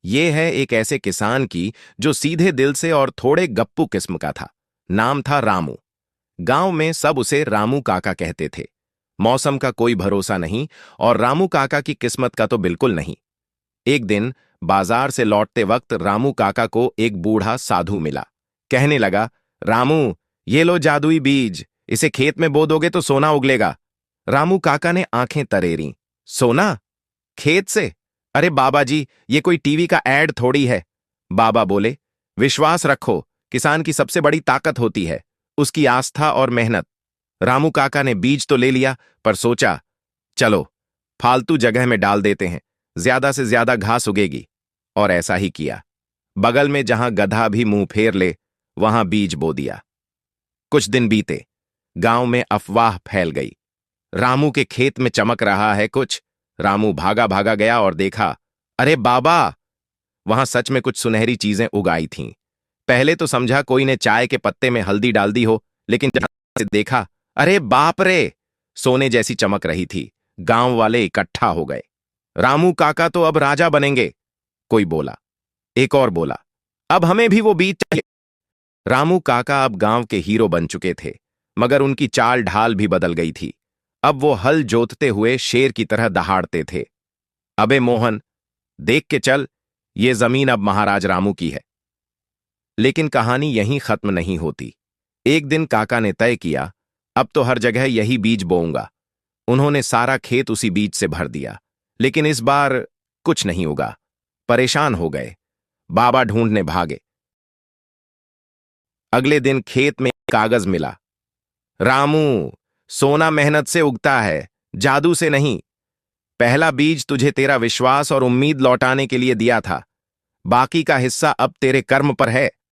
ये है एक ऐसे किसान की जो सीधे दिल से और थोड़े गप्पू किस्म का था। नाम था रामू। गांव में सब उसे रामू काका कहते थे। मौसम का कोई भरोसा नहीं और रामू काका की किस्मत का तो बिल्कुल नहीं। एक दिन बाजार से लौटते वक्त रामू काका को एक बूढ़ा साधु मिला। कहने लगा, रामू, ये लो जादुई बीज, इसे खेत में बो दोगे तो सोना उगलेगा। रामू काका ने आंखें तरेरी। सोना? खेत से? अरे बाबा जी, ये कोई टीवी का ऐड थोड़ी है। बाबा बोले, विश्वास रखो, किसान की सबसे बड़ी ताकत होती है उसकी आस्था और मेहनत। रामू काका ने बीज तो ले लिया, पर सोचा, चलो फालतू जगह में डाल देते हैं, ज्यादा से ज्यादा घास उगेगी। और ऐसा ही किया। बगल में जहां गधा भी मुंह फेर ले, वहां बीज बो दिया। कुछ दिन बीते। गांव में अफवाह फैल गई। रामू के खेत में चमक रहा है कुछ। रामू भागा भागा गया और देखा, अरे बाबा, वहां सच में कुछ सुनहरी चीजें उगाई थीं। पहले तो समझा कोई ने चाय के पत्ते में हल्दी डाल दी हो, लेकिन जहां से देखा, अरे बाप रे, सोने जैसी चमक रही थी। गांव वाले इकट्ठा हो गए। रामू काका तो अब राजा बनेंगे, कोई बोला। एक और बोला, अब हमें भी वो बीज चाहिए। रामू काका अब गांव के हीरो बन चुके थे, मगर उनकी चाल ढाल भी बदल गई थी। अब वो हल जोतते हुए शेर की तरह दहाड़ते थे। अबे मोहन, देख के चल, ये जमीन अब महाराज रामू की है। लेकिन कहानी यहीं खत्म नहीं होती। एक दिन काका ने तय किया, अब तो हर जगह यही बीज बोऊंगा। उन्होंने सारा खेत उसी बीज से भर दिया, लेकिन इस बार कुछ नहीं उगा। परेशान हो गए। बाबा ढूंढने भागे। अगले दिन खेत में एक कागज मिला। रामू, सोना मेहनत से उगता है, जादू से नहीं। पहला बीज तुझे तेरा विश्वास और उम्मीद लौटाने के लिए दिया था। बाकी का हिस्सा अब तेरे कर्म पर है।